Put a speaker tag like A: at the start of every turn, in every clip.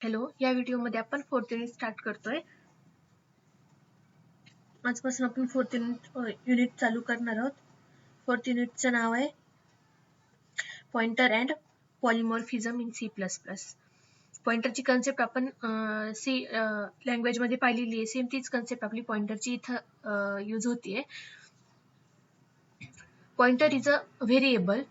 A: Hello, या व्हिडिओमध्ये आपण फोर्थ युनिट स्टार्ट करतोय. आजपासून आपण फोर्थ युनिट चालू करणार आहोत. फोर्थ युनिटचं नाव आहे pointer and polymorphism in C++. पॉइंटरची कन्सेप्ट आपण सी लँग्वेज मध्ये पाहिलेली आहे. सेम तीच कन्सेप्ट आपली पॉइंटरची इथं यूज होतीये. Pointer is a variable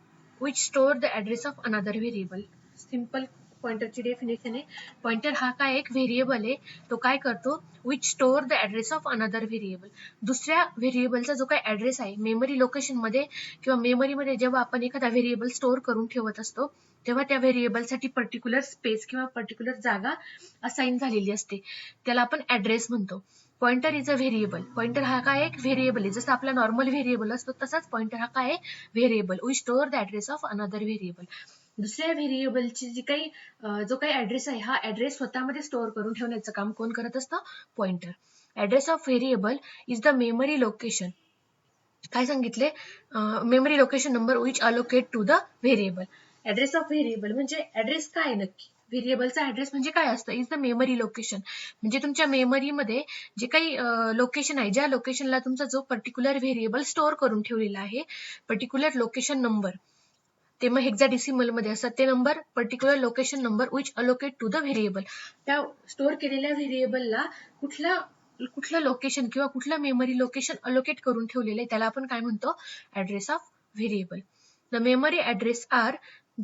A: which store the address of another variable. Simple पॉइंटरची डेफिनेशन आहे. पॉइंटर हा काय एक व्हेरिएबल आहे. तो काय करतो, which store the address of another variable. दुसऱ्या व्हेरिएबलचा जो काही ऍड्रेस आहे मेमरी लोकेशन मध्ये किंवा मेमरीमध्ये जेव्हा आपण एखादा व्हेरिएबल स्टोअर करून ठेवत असतो तेव्हा त्या व्हेरिएबलसाठी पर्टिक्युलर स्पेस किंवा पर्टिक्युलर जागा असाइन झालेली असते. त्याला आपण ऍड्रेस म्हणतो. Pointer is a variable. Pointer हा काय एक व्हेरिएबल आहे. जसं आपला नॉर्मल व्हेरिएबल असतो तसाच पॉइंटर हा काय आहे, variable. We store the address of another variable. दुसऱ्या व्हेरिएबलची जी काही जो काही ऍड्रेस आहे हा ऍड्रेस स्वतःमध्ये स्टोअर करून ठेवण्याचं काम कोण करत असतं, pointer. Address of variable is the memory location. काय सांगितले, memory location number which allocate to the variable. Address of variable म्हणजे ऍड्रेस काय नक्की, व्हेरिएबलचा ऍड्रेस म्हणजे काय असतं, इज द मेमरी लोकेशन. म्हणजे तुमच्या मेमरीमध्ये जे काही लोकेशन आहे, ज्या लोकेशनला तुमचा जो पर्टिक्युलर व्हेरिएबल स्टोअर करून ठेवलेला आहे, पर्टिक्युलर लोकेशन नंबर, ते मग हेक्साडेसिमल मध्ये असतात ते number, particular location number which allocate to the variable. त्या स्टोअर केलेल्या व्हेरिएबलला कुठलं लोकेशन किंवा कुठलं मेमरी लोकेशन अलोकेट करून ठेवलेलं आहे त्याला आपण काय म्हणतो, address of variable. The memory address are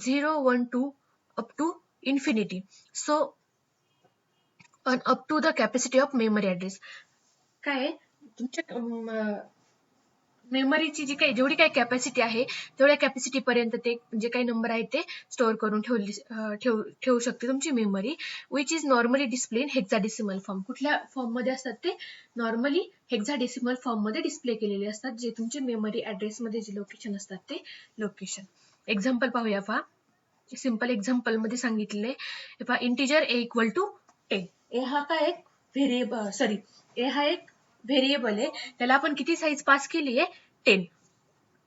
A: 0, 1, 2 up to infinity. So up to the capacity of memory address. काय तुमच्या मेमरीची जी काही जेवढी काही कॅपॅसिटी आहे तेवढ्या कॅपॅसिटी पर्यंत ते जे काही नंबर आहेत ते स्टोअर करून ठेवू शकते तुमची memory. Which is normally display in hexadecimal form. कुठल्या फॉर्म मध्ये असतात ते, नॉर्मली हेक्साडेसिमल फॉर्म मध्ये डिस्प्ले केलेले असतात, जे तुमचे मेमरी ऍड्रेस मध्ये जे लोकेशन असतात ते लोकेशन. एक्झाम्पल पाहूया. पहा, सिंपल एक्झाम्पल मध्ये सांगितले. पहा, इंटिजर ए इक्वल टू 10. ए हा काय एक व्हेरिएबल, सॉरी, ए हा एक व्हेरिएबल आहे. त्याला आपण किती साईज पास केली आहे, 10.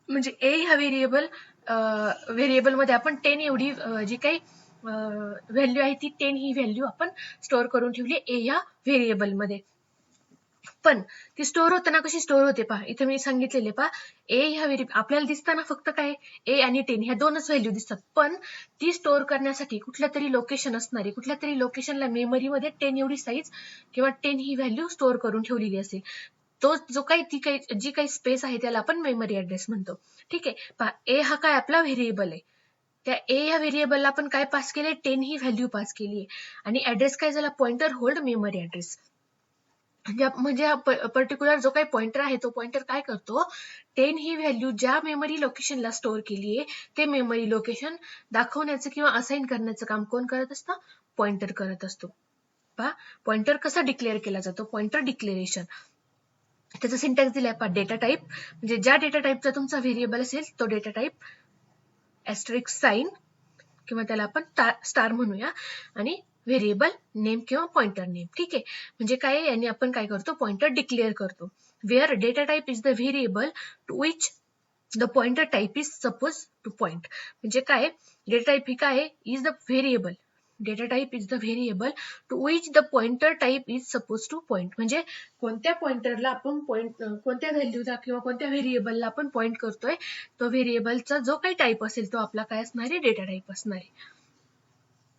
A: म्हणजे ए ह्या व्हेरिएबल मध्ये आपण 10 एवढी जी काही व्हॅल्यू आहे ती 10 ही व्हॅल्यू आपण स्टोअर करून ठेवली ए ह्या व्हेरिएबल मध्ये. पण ती स्टोअर होताना कशी स्टोअर होते, पहा इथे मी सांगितलेले. पहा, ए ह्या आपल्याला दिसताना फक्त काय ए आणि 10 ह्या दोनच व्हॅल्यू दिसतात, पण ती स्टोअर करण्यासाठी कुठल्या तरी लोकेशन असणारी, कुठल्या तरी लोकेशनला मेमरीमध्ये 10 एवढी साईज किंवा 10 ही व्हॅल्यू स्टोअर करून ठेवलेली असेल. तो जो काही जी काही स्पेस आहे त्याला आपण मेमरी ऍड्रेस म्हणतो. ठीक आहे. पहा, ए हा काय आपला व्हेरिएबल आहे. त्या ए ह्या व्हेरिएबलला आपण काय पास केले, 10 ही व्हॅल्यू पास केली आहे. आणि ऍड्रेस काय झाला, पॉइंटर होल्ड मेमरी ऍड्रेस. म्हणजे पर्टिक्युलर जो काही पॉइंटर आहे तो पॉइंटर काय करतो, 10 ही व्हॅल्यू ज्या मेमरी लोकेशनला स्टोअर केली आहे ते मेमरी लोकेशन दाखवण्याचं किंवा असाइन करण्याचं काम कोण करत असतं, पॉइंटर करत असतो. पहा, पॉइंटर कसा डिक्लेअर केला जातो, पॉइंटर डिक्लेरेशन. त्याचा सिंटॅक्स दिलाय. पहा, डेटा टाईप म्हणजे ज्या डेटा टाईपचा तुमचा व्हेरिएबल असेल तो डेटा टाईप ऍस्टरिक्स साइन किंवा त्याला आपण स्टार म्हणूया, आणि व्हेरिएबल नेम किंवा पॉइंटर नेम. ठीक आहे. म्हणजे काय, यांनी आपण काय करतो, पॉइंटर डिक्लेअर करतो. Where data type is the variable to which the pointer type is suppose to point. म्हणजे काय, डेटा टाईप ही काय, is the variable. Data type is the variable to which the pointer type is suppose to point. म्हणजे कोणत्या पॉइंटरला आपण कोणत्या व्हॅल्यूला किंवा कोणत्या व्हेरिएबलला आपण पॉइंट करतोय, तो व्हेरिएबलचा जो काही टाईप असेल तो आपला काय असणार आहे, डेटा टाईप असणार आहे.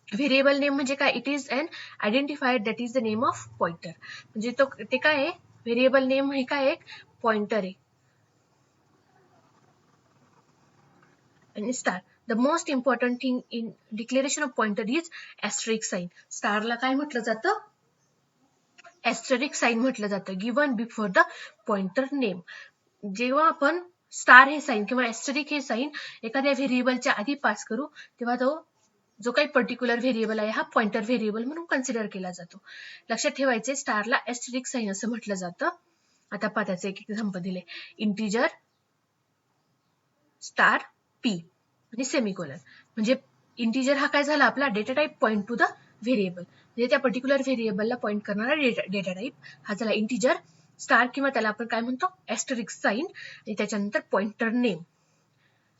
A: व्हेरिएबल नेम म्हणजे काय, it is an identifier that is the name of pointer. म्हणजे ते काय आहे, व्हेरिएबल नेम हे काय, एक पॉइंटर आहे. आणि star, the most important thing in declaration of pointer is asterisk sign. स्टारला काय म्हटलं जातं, ऍस्टरिक साइन म्हटलं जातं, given before the pointer name. जेव्हा आपण स्टार हे साइन किंवा ऍस्टरिक हे साइन एखाद्या व्हेरिएबलच्या आधी पास करू तेव्हा तो जो काही पर्टिक्युलर व्हेरिएबल आहे हा पॉइंटर व्हेरिएबल म्हणून कन्सिडर केला जातो. लक्षात ठेवायचे, स्टारला ऍस्टरिक साइन असं म्हटलं जातं. आता पहा, त्याचे एक एक्झाम्पल दिले. इंटिजर स्टार पी आणि सेमिकोलन. म्हणजे इंटिजर हा काय झाला, आपला data type point to the variable, म्हणजे त्या पर्टिक्युलर व्हेरिएबलला पॉइंट करणारा डेटा टाईप हा झाला इंटिजर. स्टार किंवा त्याला आपण काय म्हणतो, ऍस्टरिक साइन, आणि त्याच्यानंतर पॉइंटर नेम.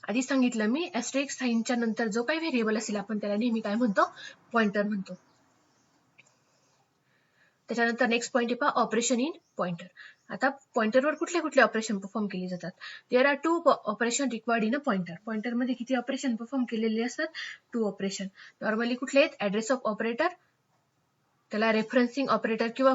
A: आधी सांगितलं मी, ऍस्टरिक साइनच्या नंतर जो काही व्हेरिएबल असेल आपण त्याला नेहमी काय म्हणतो, पॉइंटर म्हणतो. त्याच्यानंतर नेक्स्ट पॉईंट आहे पहा ऑपरेशन इन पॉइंटर. आता पॉइंटरवर कुठले कुठले ऑपरेशन परफॉर्म केली जातात. There are 2 operation required in a pointer. पॉइंटरमध्ये किती ऑपरेशन परफॉर्म केलेले असतात? 2 ऑपरेशन. नॉर्मली कुठले आहेत? ऍड्रेस ऑफ ऑपरेटर, त्याला रेफरन्सिंग ऑपरेटर किंवा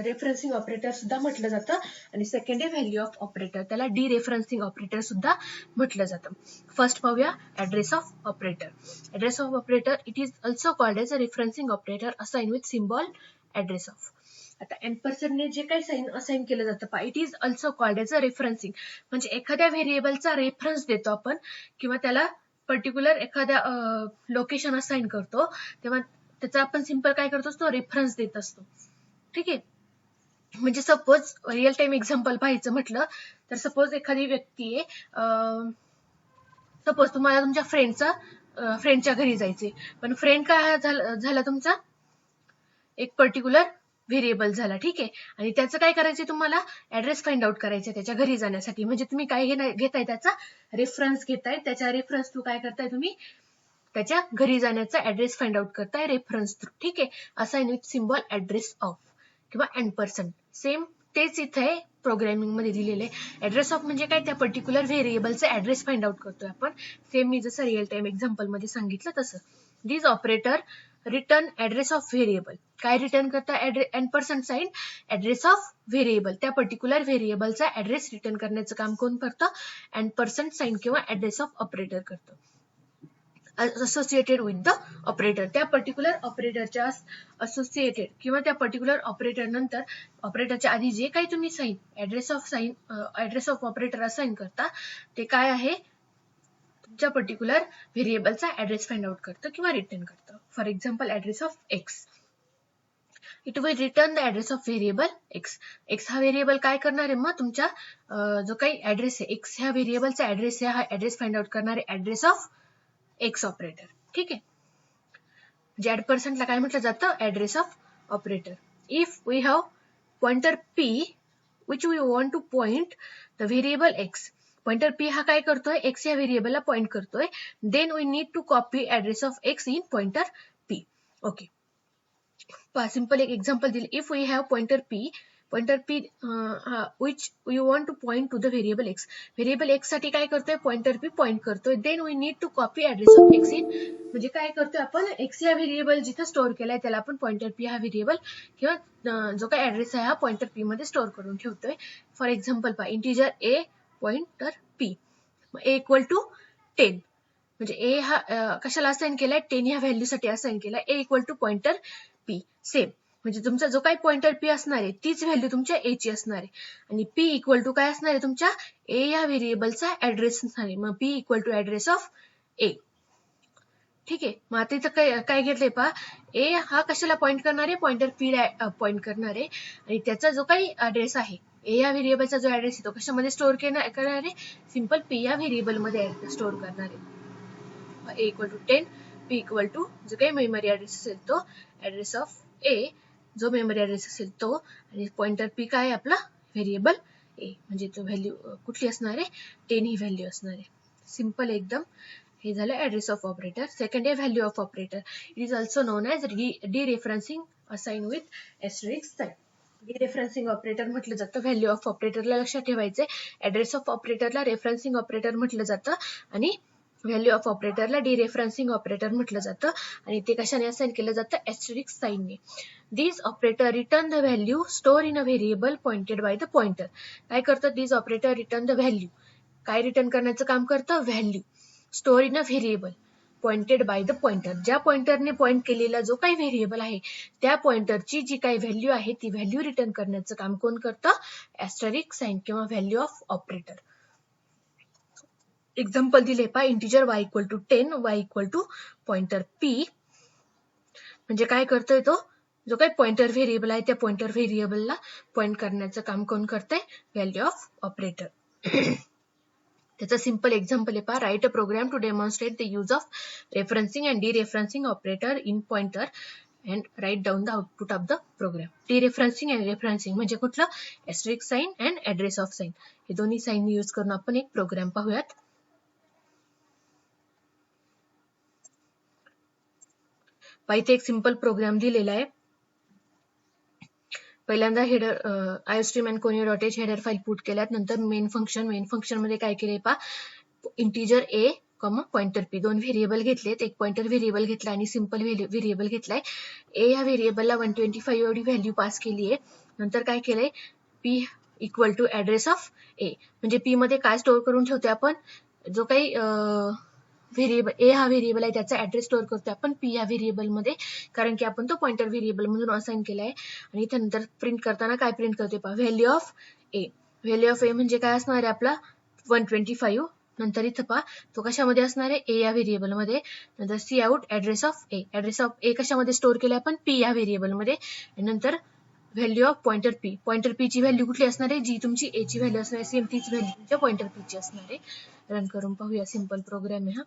A: रेफरन्सिंग ऑपरेटर सुद्धा म्हटलं जातं, आणि सेकंड आहे व्हॅल्यू ऑफ ऑपरेटर, त्याला डी रेफरन्सिंग ऑपरेटर सुद्धा म्हटलं जातं. फर्स्ट पाहूया address of operator. Address of operator it is also called as a referencing operator assign with symbol address of. आता एम्परसँडने जे काही साइन असाइन केलं जातं पहा, it is also called as a referencing, म्हणजे एखाद्या व्हेरिएबलचा रेफरन्स देतो आपण किंवा त्याला पर्टिक्युलर एखाद्या लोकेशन असाइन करतो, तेव्हा त्याचा आपण सिंपल काय करतो असतो? रेफरन्स देत असतो. ठीक आहे. म्हणजे सपोज रिअल टाइम एक्झाम्पल पाहायचं म्हटलं तर सपोज एखादी व्यक्ती आहे, सपोज तुम्हाला तुमच्या फ्रेंडच्या घरी जायचे, पण फ्रेंड काय झाला तुमचा? एक पर्टिक्युलर व्हेरिएबल झाला. ठीक आहे. आणि त्याचं काय करायचं? तुम्हाला ऍड्रेस फाइंड आउट करायचं त्याच्या घरी जाण्यासाठी. म्हणजे तुम्ही काय घेताय? त्याचा रेफरन्स घेताय. त्याच्या रेफरन्स थ्रू काय करताय तुम्ही? त्याच्या घरी जाण्याचा ऍड्रेस फाइंड आउट करताय रेफरन्स थ्रू. ठीक आहे. Assign with symbol address of किंवा एम्परसँड. सेम तेच इथे प्रोग्रामिंग मध्ये दिलेले. ऍड्रेस ऑफ म्हणजे काय? त्या पर्टिक्युलर व्हेरिएबलचा ऍड्रेस फाइंड आउट करतोय आपण. सेम मी जसं रिअल टाइम एक्झाम्पल मध्ये सांगितलं तसं. This operator return address of variable. काय रिटर्न करता? Ampersand sign address of variable. त्या पर्टिक्युलर व्हेरिएबलचा ऍड्रेस रिटर्न करण्याचं काम कोण करतं? एम्परसँड साइन किंवा ऍड्रेस ऑफ ऑपरेटर करतं. Associated with the operator. त्या पर्टिक्युलर ऑपरेटरच्या असोसिएटेड किंवा त्या पर्टिक्युलर ऑपरेटर नंतर ऑपरेटरच्या आधी जे काही तुम्ही ऍड्रेस ऑफ ऑपरेटर असाइन करता ते काय आहे? तुमच्या पर्टिक्युलर व्हेरिएबलचा ऍड्रेस फाइंड आउट करतं किंवा रिटर्न करतं. For example address of x. It will return the address of variable x. X हा व्हेरिएबल काय करणार आहे? मग तुमच्या जो काही ऍड्रेस आहे एक्स ह्या व्हेरिएबलचा ऍड्रेस आहे, हा ऍड्रेस फाइंड आउट करणारे ऍड्रेस ऑफ एक्स ऑपरेटर. ठीक आहे. म्हणजे ऍम्परसँडला काय म्हटलं जातं? Address of operator. If we have pointer p which we want to point the variable x. Pointer p हा काय करतोय? एक्स या व्हेरिएबलला पॉइंट करतोय. Then we need to copy address of x in pointer p. Okay. Simple एक example दिले. If we have pointer p which we want to point to the variable x. Variable x साठी काय करतोय? Pointer p point करतोय. Then we need to copy address of x in, म्हणजे काय करतोय आपण? एक्स या व्हेरिएबल जिथे स्टोअर केलाय त्याला आपण पॉइंटर पी हा व्हेरिएबल किंवा जो काही ऍड्रेस आहे हा पॉइंटर पी मध्ये स्टोअर करून ठेवतोय. फॉर एक्झाम्पल पहा, integer a pointer p a equal to 10. म्हणजे ए हा कशाला असाइन केलाय? 10 ह्या व्हॅल्यू साठी असाइन केलाय. A equal to pointer P. Same म्हणजे तुमचा जो काही पॉइंटर पी असणार आहे तीच व्हॅल्यू तुमच्या ए ची असणार आहे. आणि पी इक्वल टू काय असणार आहे? तुमच्या ए या व्हेरिएबलचा ऍड्रेस असणार आहे. मग P equal to address of A. ठीक आहे. मग आता इथं काय घेतलंय पहा, ए हा कशाला पॉइंट करणार आहे? पॉइंटर पी ला पॉइंट करणार आहे. आणि त्याचा जो काही ऍड्रेस आहे ए या व्हेरिएबलचा जो ऍड्रेस आहे तो कशामध्ये स्टोअर करणार आहे? सिंपल पी या व्हेरिएबल मध्ये स्टोअर करणार आहे. A equal to 10, P equal to जो काही मेमरी ऍड्रेस असेल तो ऍड्रेस ऑफ ए, जो मेमरी ऍड्रेस असेल तो, आणि पॉइंटर पी काय आहे? आपला व्हेरिएबल ए, म्हणजे तो व्हॅल्यू कुठली असणार आहे? 10 ही व्हॅल्यू असणार आहे. सिंपल एकदम. हे झालं ऍड्रेस ऑफ ऑपरेटर. सेकंड आहे value of operator. It is also known as dereferencing assign with asterisk sign. Dereferencing operator म्हटलं जातं. व्हॅल्यू ऑफ ऑपरेटरला लक्षात ठेवायचंय. ऍड्रेस ऑफ ऑपरेटरला रेफरन्सिंग ऑपरेटर म्हटलं जातं आणि व्हॅल्यू ऑफ ऑपरेटरला डी रेफरन्सिंग ऑपरेटर म्हटलं जातं. आणि ते कशाने असाइन केलं जातं? एस्टेरिस्क साइनने. This operator return the value store in a variable pointed by the pointer. काय करतं? दिस ऑपरेटर रिटर्न द व्हॅल्यू. काय रिटर्न करण्याचं काम करतं? Value store in a variable pointed by the pointer. ज्या पॉइंटरने पॉइंट केलेला जो काही व्हेरिएबल आहे त्या पॉइंटरची जी काही व्हॅल्यू आहे ती व्हॅल्यू रिटर्न करण्याचं काम कोण करतं? एस्टेरिस्क साइन किंवा व्हॅल्यू ऑफ ऑपरेटर. एक्झाम्पल दिले पहा, integer y equal to 10, y equal to pointer p. म्हणजे काय करतोय तो? जो काही पॉइंटर व्हेरिएबल आहे त्या पॉइंटर व्हेरिएबलला पॉइंट करण्याचं काम कोण करतंय? Value of operator. त्याचं सिंपल एक्झाम्पल आहे पहा, write a program to demonstrate the use of referencing and dereferencing operator in pointer and write down the output of the program. Dereferencing and referencing म्हणजे कुठलं? Asterisk sign and address of sign. हे दोन्ही sign use करून आपण एक programme पाहूयात. इथे एक सिंपल प्रोग्राम दिलेला आहे. पहिल्यांदा header iostream and conio dot H header file put केल्यात. नंतर मेन फंक्शन मध्ये काय केले पा इंटिजर ए पॉइंटर पी दोन व्हेरिएबल घेतलेत. एक पॉइंटर व्हेरिएबल घेतला आणि सिंपल व्हेरिएबल घेतलाय. ए या व्हेरिएबलला 125 एवढी व्हॅल्यू पास केली आहे. नंतर काय केलंय P equal to address of A, म्हणजे पी मध्ये काय स्टोअर करून ठेवते आपण, जो काही व्हेरिएबल ए हा व्हेरिएबल आहे त्याचा ऍड्रेस स्टोअर करतो आपण पी या व्हेरिएबल मध्ये, कारण की आपण तो पॉइंटर व्हेरिएबल म्हणून असाइन केलाय. आणि त्यानंतर प्रिंट करताना काय प्रिंट करते पहा value of A. Value of A म्हणजे काय असणार आहे आपला 125. नंतर इथं पहा तो कशामध्ये असणार आहे ए या व्हेरिएबल मध्ये. नंतर C out address of A. Address of A कशामध्ये स्टोअर केलाय आपण पी या व्हेरिएबल मध्ये. नंतर value of pointer P. Pointer P ची व्हॅल्यू कुठली असणार आहे, जी तुमची ए ची व्हॅल्यू असणार आहे सेम तीच व्हॅल्यू तुमच्या पॉइंटर पी ची असणार आहे. रन करून पाहूया, सिंपल प्रोग्राम आहे हा.